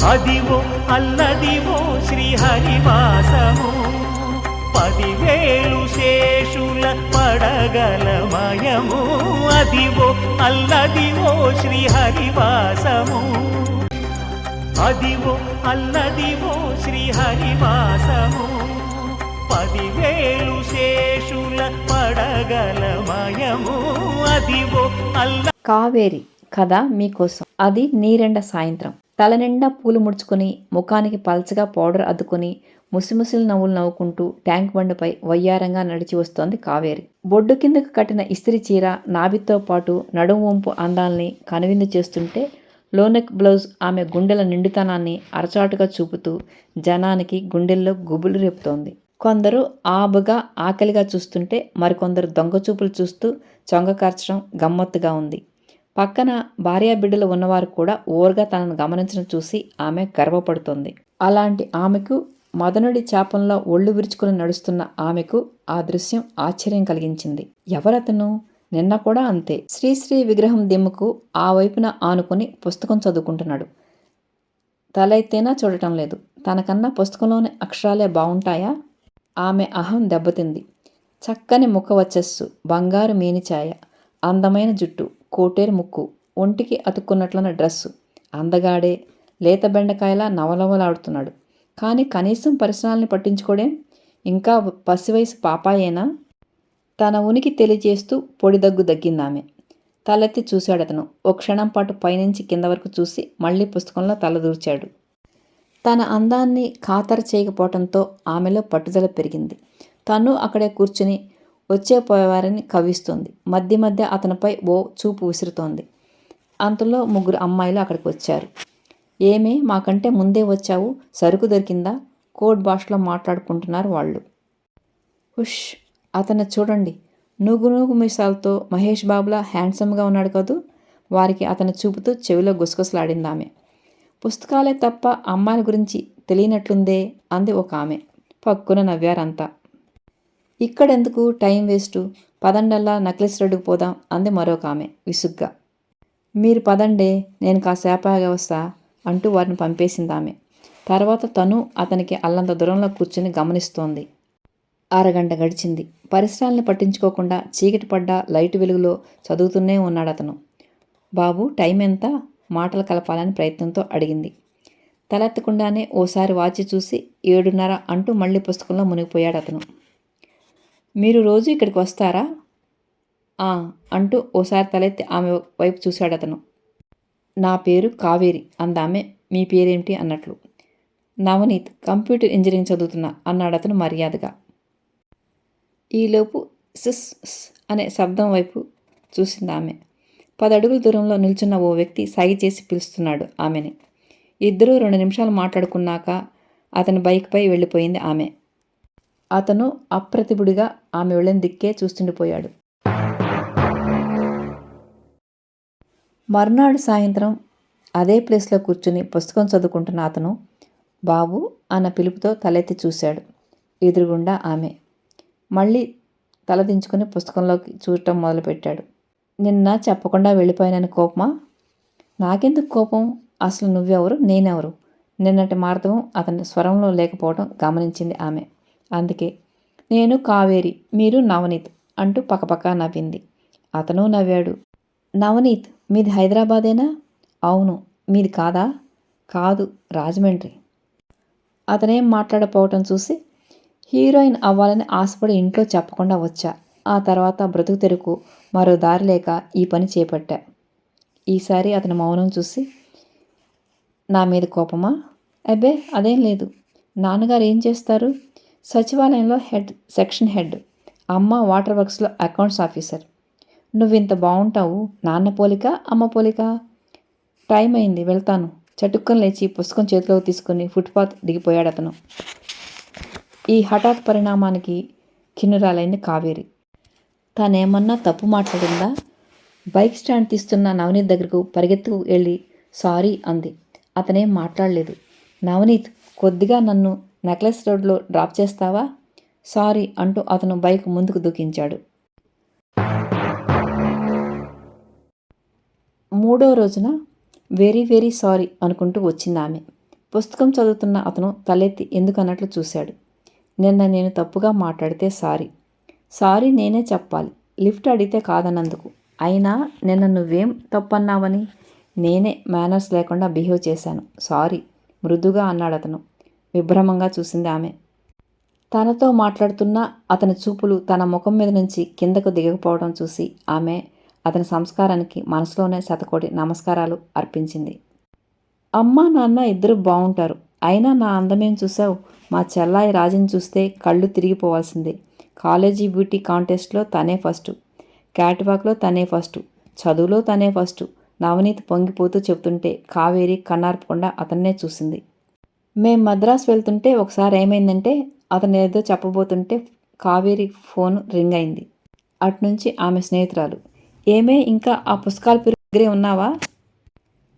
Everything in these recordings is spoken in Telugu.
అదివో అల్లదివో శ్రీహరివాసము 10,000 శేషుల పడగలమయము. అదివో అల్లదివో శ్రీహరివాసము. అదివో అల్లదివో శ్రీహరివాసము. 10,000 శేషుల పడగలమయము. అదివో అల్ల. కావేరి కథ మీకోసం. అది నీరెండ సాయంత్రం. తలనిండా పూలు ముడుచుకుని, ముఖానికి పల్చగా పౌడర్ అద్దుకుని, ముసిముసిలు నవ్వులు నవ్వుకుంటూ ట్యాంక్ బండిపై వయ్యారంగా నడిచి వస్తోంది కావేరి. బొడ్డు కిందకు కట్టిన ఇస్త్రీ చీర నాభితో పాటు నడుము వంపు అందాల్ని కనువిందు చేస్తుంటే, లోనెక్ బ్లౌజ్ ఆమె గుండెల నిండుతనాన్ని అరచాటుగా చూపుతూ జనానికి గుండెల్లో గుబులు రేపుతోంది. కొందరు ఆబుగా ఆకలిగా చూస్తుంటే, మరికొందరు దొంగచూపులు చూస్తూ చొంగకార్చడం గమ్మత్తుగా ఉంది. పక్కన భార్యాబిడ్డలు ఉన్నవారు కూడా ఓర్గా తనను గమనించడం చూసి ఆమె గర్వపడుతోంది. అలాంటి ఆమెకు, మదనుడి చాపంలో ఒళ్ళు విరుచుకుని నడుస్తున్న ఆమెకు ఆ దృశ్యం ఆశ్చర్యం కలిగించింది. ఎవరతను? నిన్న కూడా అంతే. శ్రీశ్రీ విగ్రహం దిమ్ముకు ఆ వైపున ఆనుకుని పుస్తకం చదువుకుంటున్నాడు. తలెత్తేనా చూడటం లేదు. తనకన్నా పుస్తకంలోని అక్షరాలే బాగుంటాయా? ఆమె అహం దెబ్బతింది. చక్కని ముఖ వచ్చస్సు, బంగారు మేనిఛాయ, అందమైన జుట్టు, కోటేరు ముక్కు, ఒంటికి అతుక్కున్నట్లున్న డ్రస్సు. అందగాడే, లేత బెండకాయలా నవలవలాడుతున్నాడు. కానీ కనీసం పరిసరాల్ని పట్టించుకోవడం. ఇంకా పసివయసు పాపాయేనా? తన ఉనికి తెలియజేస్తూ పొడిదగ్గు దగ్గిందామె. తలెత్తి చూశాడతను. ఓ క్షణం పాటు పైనుంచి కింద వరకు చూసి మళ్లీ పుస్తకంలో తలదూర్చాడు. తన అందాన్ని ఖాతరు చేయకపోవటంతో ఆమెలో పట్టుదల పెరిగింది. తను అక్కడే కూర్చుని వచ్చే పోయేవారిని కవ్విస్తోంది. మధ్య మధ్య అతనిపై ఓ చూపు విసురుతోంది. అంతలో 3 అమ్మాయిలు అక్కడికి వచ్చారు. ఏమే, మాకంటే ముందే వచ్చావు, సరుకు దొరికిందా? కోడ్ భాషలో మాట్లాడుకుంటున్నారు వాళ్ళు. హుష్, అతను చూడండి, నూగు మీసాలతో మహేష్ బాబులా హ్యాండ్సమ్గా ఉన్నాడు కదూ. వారికి అతను చూపుతూ చెవిలో గుసగుసలాడిందామె. పుస్తకాలే తప్ప అమ్మాయిల గురించి తెలియనట్లుందే అంది ఒక ఆమె. పక్కున నవ్వారంతా. ఇక్కడెందుకు టైం వేస్టు, పదండల్లా నక్లెస్ రోడ్డుకు పోదాం అంది మరొక ఆమె విసుగ్గా. మీరు పదండే, నేను కాసేపాగా వస్తా అంటూ వారిని పంపేసిందామె. తర్వాత తను అతనికి అల్లంత దూరంలో కూర్చుని గమనిస్తోంది. అరగంట గడిచింది. పరిసరాల్ని పట్టించుకోకుండా చీకటి పడ్డ లైటు వెలుగులో చదువుతూనే ఉన్నాడు అతను. బాబు, టైం ఎంత? మాటలు కలపాలని ప్రయత్నంతో అడిగింది. తలెత్తకుండానే ఓసారి వాచి చూసి 7:30 అంటూ మళ్ళీ పుస్తకంలో మునిగిపోయాడు అతను. మీరు రోజు ఇక్కడికి వస్తారా? అంటూ ఓసారి తలెత్తి ఆమె వైపు చూశాడు అతను. నా పేరు కావేరి అందామె. మీ పేరేమిటి అన్నట్లు. నవనీత్, కంప్యూటర్ ఇంజనీరింగ్ చదువుతున్నా అన్నాడు అతను మర్యాదగా. ఈలోపు సిస్ అనే శబ్దం వైపు చూసింది ఆమె. 10 అడుగుల దూరంలో నిల్చున్న ఓ వ్యక్తి సైగ చేసి పిలుస్తున్నాడు ఆమెని. ఇద్దరూ 2 నిమిషాలు మాట్లాడుకున్నాక అతని బైక్పై వెళ్ళిపోయింది ఆమె. అతను అప్రతిభుడిగా ఆమె వెళ్ళిన దిక్కే చూస్తుండిపోయాడు. మర్నాడు సాయంత్రం అదే ప్లేస్లో కూర్చుని పుస్తకం చదువుకుంటున్న అతను బాబు అన్న పిలుపుతో తలెత్తి చూశాడు. ఎదురుగుండా ఆమె. మళ్ళీ తలదించుకుని పుస్తకంలోకి చూడటం మొదలుపెట్టాడు. నిన్న చెప్పకుండా వెళ్ళిపోయానని కోపమా? నాకెందుకు కోపం? అసలు నువ్వెవరు, నేనెవరు? నిన్నటి మార్దవం అతని స్వరంలో లేకపోవడం గమనించింది ఆమె. అందుకే నేను కావేరి, మీరు నవనీత్ అంటూ పక్కపక్క నవ్వింది. అతను నవ్వాడు. నవనీత్, మీది హైదరాబాదేనా? అవును. మీది కాదా? కాదు, రాజమండ్రి. అతనేం మాట్లాడపోవటం చూసి, హీరోయిన్ అవ్వాలని ఆశపడి ఇంట్లో చెప్పకుండా వచ్చా. ఆ తర్వాత బ్రతుకు తెరుకు మరో దారి లేక ఈ పని చేపట్టా. ఈసారి అతని మౌనం చూసి, నా మీద కోపమా? అబ్బే, అదేం లేదు. నాన్నగారు ఏం చేస్తారు? సచివాలయంలో సెక్షన్ హెడ్. అమ్మ వాటర్ వర్క్స్లో అకౌంట్స్ ఆఫీసర్. నువ్వింత బాగుంటావు. నాన్న పోలిక, అమ్మ పోలిక. టైం అయింది, వెళ్తాను. చటుక్కని లేచి పుస్తకం చేతిలోకి తీసుకుని ఫుట్పాత్ దిగిపోయాడు అతను. ఈ హఠాత్ పరిణామానికి ఖిన్నురాలైంది కావేరి. తానేమన్నా తప్పు మాట్లాడిందా? బైక్ స్టాండ్ తీస్తున్న నవనీత్ దగ్గరకు పరిగెత్తుకు వెళ్ళి సారీ అంది. అతనేం మాట్లాడలేదు. నవనీత్, కొద్దిగా నన్ను నెక్లెస్ రోడ్లో డ్రాప్ చేస్తావా? సారీ అంటూ అతను బైక్ ముందుకు దూకించాడు. 3వ రోజున వెరీ వెరీ సారీ అనుకుంటూ వచ్చింది ఆమె. పుస్తకం చదువుతున్న అతను తలెత్తి ఎందుకన్నట్లు చూశాడు. నిన్న నేను తప్పుగా మాట్లాడితే సారీ నేనే చెప్పాలి, లిఫ్ట్ అడిగితే కాదన్నందుకు. అయినా నిన్న నువ్వేం తప్పన్నావని? నేనే మేనర్స్ లేకుండా బిహేవ్ చేశాను, సారీ మృదుగా అన్నాడు అతను. విభ్రమంగా చూసింది ఆమె. తనతో మాట్లాడుతున్న అతని చూపులు తన ముఖం మీద నుంచి కిందకు దిగకపోవడం చూసి ఆమె అతని సంస్కారానికి మనసులోనే శతకోటి నమస్కారాలు అర్పించింది. అమ్మ నాన్న ఇద్దరు బాగుంటారు, అయినా నా అందమేం చూసావు? మా చెల్లాయి రాజుని చూస్తే కళ్ళు తిరిగిపోవాల్సిందే. కాలేజీ బ్యూటీ కాంటెస్ట్లో తనే ఫస్టు, క్యాట్వాక్లో తనే ఫస్టు, చదువులో తనే ఫస్టు. నవనీత్ పొంగిపోతూ చెప్తుంటే కావేరి కన్నార్పకుండా అతన్నే చూసింది. మేం మద్రాసు వెళ్తుంటే ఒకసారి ఏమైందంటే అతను ఏదో చెప్పబోతుంటే కావేరి ఫోన్ రింగ్ అయింది. అట్నుంచి ఆమె స్నేహితురాలు, ఏమే ఇంకా ఆ పుస్తకాల దగ్గరే ఉన్నావా?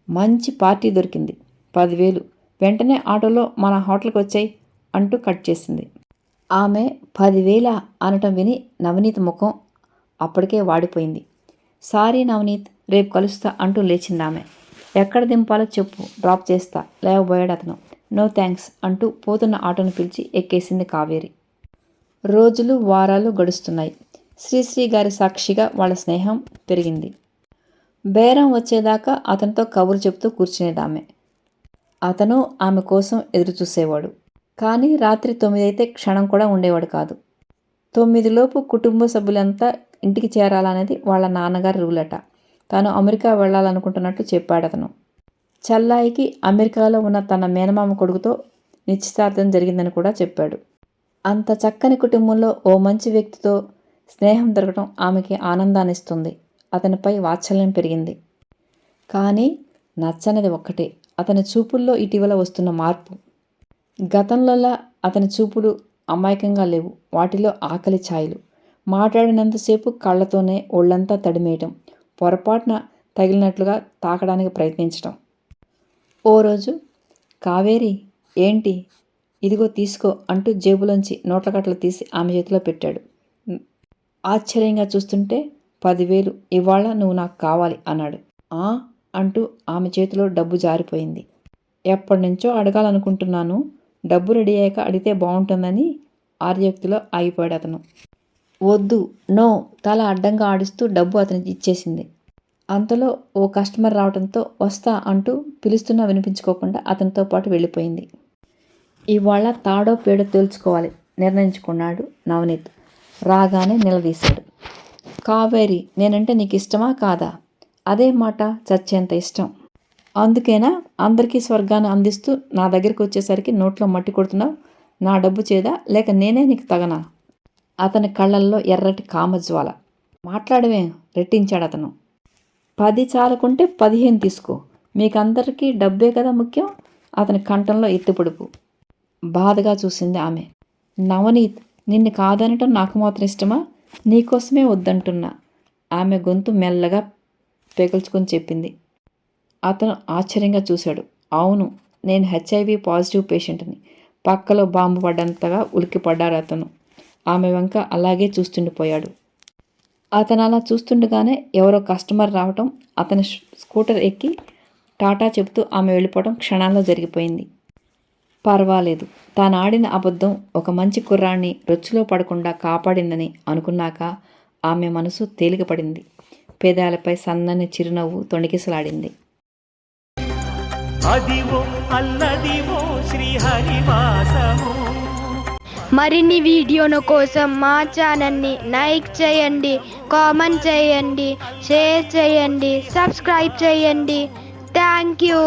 మంచి పార్టీ దొరికింది, 10,000, వెంటనే ఆటోలో మన హోటల్కి వచ్చాయి అంటూ కట్ చేసింది. ఆమె 10,000 అనటం విని నవనీత్ ముఖం అప్పటికే వాడిపోయింది. సారీ నవనీత్, రేపు కలుస్తా అంటూ లేచింది ఆమె. ఎక్కడ దింపాలో చెప్పు, డ్రాప్ చేస్తా లేవబోయాడు అతను. నో థ్యాంక్స్ అంటూ పోతున్న ఆటోను పిలిచి ఎక్కేసింది కావేరి. రోజులు వారాలు గడుస్తున్నాయి. శ్రీశ్రీ గారి సాక్షిగా వాళ్ళ స్నేహం పెరిగింది. బేరం వచ్చేదాకా అతనితో కబురు చెప్తూ కూర్చునేదామె. అతను ఆమె కోసం ఎదురు చూసేవాడు. కానీ రాత్రి 9 అయితే క్షణం కూడా ఉండేవాడు కాదు. 9 కుటుంబ సభ్యులంతా ఇంటికి చేరాలనేది వాళ్ళ నాన్నగారి రూలట. తాను అమెరికా వెళ్ళాలనుకుంటున్నట్టు చెప్పాడు అతను. చెల్లాయికి అమెరికాలో ఉన్న తన మేనమామ కొడుకుతో నిశ్చితార్థం జరిగిందని కూడా చెప్పాడు. అంత చక్కని కుటుంబంలో ఓ మంచి వ్యక్తితో స్నేహం దొరకడం ఆమెకి ఆనందాన్నిస్తుంది. అతనిపై వాత్సల్యం పెరిగింది. కానీ నచ్చనిది ఒక్కటే, అతని చూపుల్లో ఇటీవల వస్తున్న మార్పు. గతంలోలా అతని చూపులు అమాయకంగా లేవు. వాటిలో ఆకలి ఛాయలు. మాట్లాడినంతసేపు కళ్ళతోనే ఒళ్ళంతా తడిమేయటం, పొరపాటున తగిలినట్లుగా తాకడానికి ప్రయత్నించటం. ఓ రోజు, కావేరి ఏంటి, ఇదిగో తీసుకో అంటూ జేబులోంచి నోట్లకట్టలు తీసి ఆమె చేతిలో పెట్టాడు. ఆశ్చర్యంగా చూస్తుంటే 10,000 ఇవాళ నువ్వు నాకు కావాలి అన్నాడు. ఆ అంటూ ఆమె చేతిలో డబ్బు జారిపోయింది. ఎప్పటినుంచో అడగాలనుకుంటున్నాను, డబ్బు రెడీ అయ్యాక అడిగితే బాగుంటుందని ఆర్యోక్తిలో ఆగిపోయాడు అతను. వద్దు, నో తల అడ్డంగా ఆడిస్తూ డబ్బు అతనికి ఇచ్చేసింది. అంతలో ఓ కస్టమర్ రావడంతో వస్తా అంటూ పిలుస్తున్నా వినిపించుకోకుండా అతనితో పాటు వెళ్ళిపోయింది. ఇవాళ తాడో పేడో తేల్చుకోవాలి నిర్ణయించుకున్నాడు నవనీత్. రాగానే నిలదీశాడు. కావేరి, నేనంటే నీకు ఇష్టమా కాదా? అదే మాట, చచ్చేంత ఇష్టం. అందుకేనా అందరికీ స్వర్గాన్ని అందిస్తూ నా దగ్గరికి వచ్చేసరికి నోట్లో మట్టి కొడుతున్నావు? నా డబ్బు చేదా, లేక నేనే నీకు తగనా? అతని కళ్ళల్లో ఎర్రటి కామజ్వాల. మాట్లాడవేం రెట్టించాడు అతను. 10 చాలకుంటే 15 తీసుకో, మీకందరికీ డబ్బే కదా ముఖ్యం. అతని కంఠంలో ఎత్తుపొడుపు. బాధగా చూసింది ఆమె. నవనీత్, నిన్ను కాదనటం నాకు మాత్రం ఇష్టమా? నీకోసమే వద్దంటున్నా. ఆమె గొంతు మెల్లగా పెగుల్చుకొని చెప్పింది. అతను ఆశ్చర్యంగా చూశాడు. అవును, నేను HIV పాజిటివ్ పేషెంట్ని. పక్కలో బాంబు పడ్డంతగా ఉలిక్కిపడ్డాడు అతను. ఆమె వెంక అలాగే చూస్తుండిపోయాడు. అతను అలా చూస్తుండగానే ఎవరో కస్టమర్ రావటం, అతని స్కూటర్ ఎక్కి టాటా చెబుతూ ఆమె వెళ్ళిపోవడం క్షణాల్లో జరిగిపోయింది. పర్వాలేదు, తాను ఆడిన అబద్ధం ఒక మంచి కుర్రాన్ని రొచ్చులో పడకుండా కాపాడిందని అనుకున్నాక ఆమె మనసు తేలికపడింది. పేదాలపై సన్నని చిరునవ్వు తొణికిసలాడింది. అదివో అల్లదివో శ్రీహరివాసము. మరిన్ని వీడియోల కోసం మా ఛానల్ని లైక్ చేయండి, కామెంట్ చేయండి, షేర్ చేయండి, సబ్స్క్రైబ్ చేయండి. Thank you.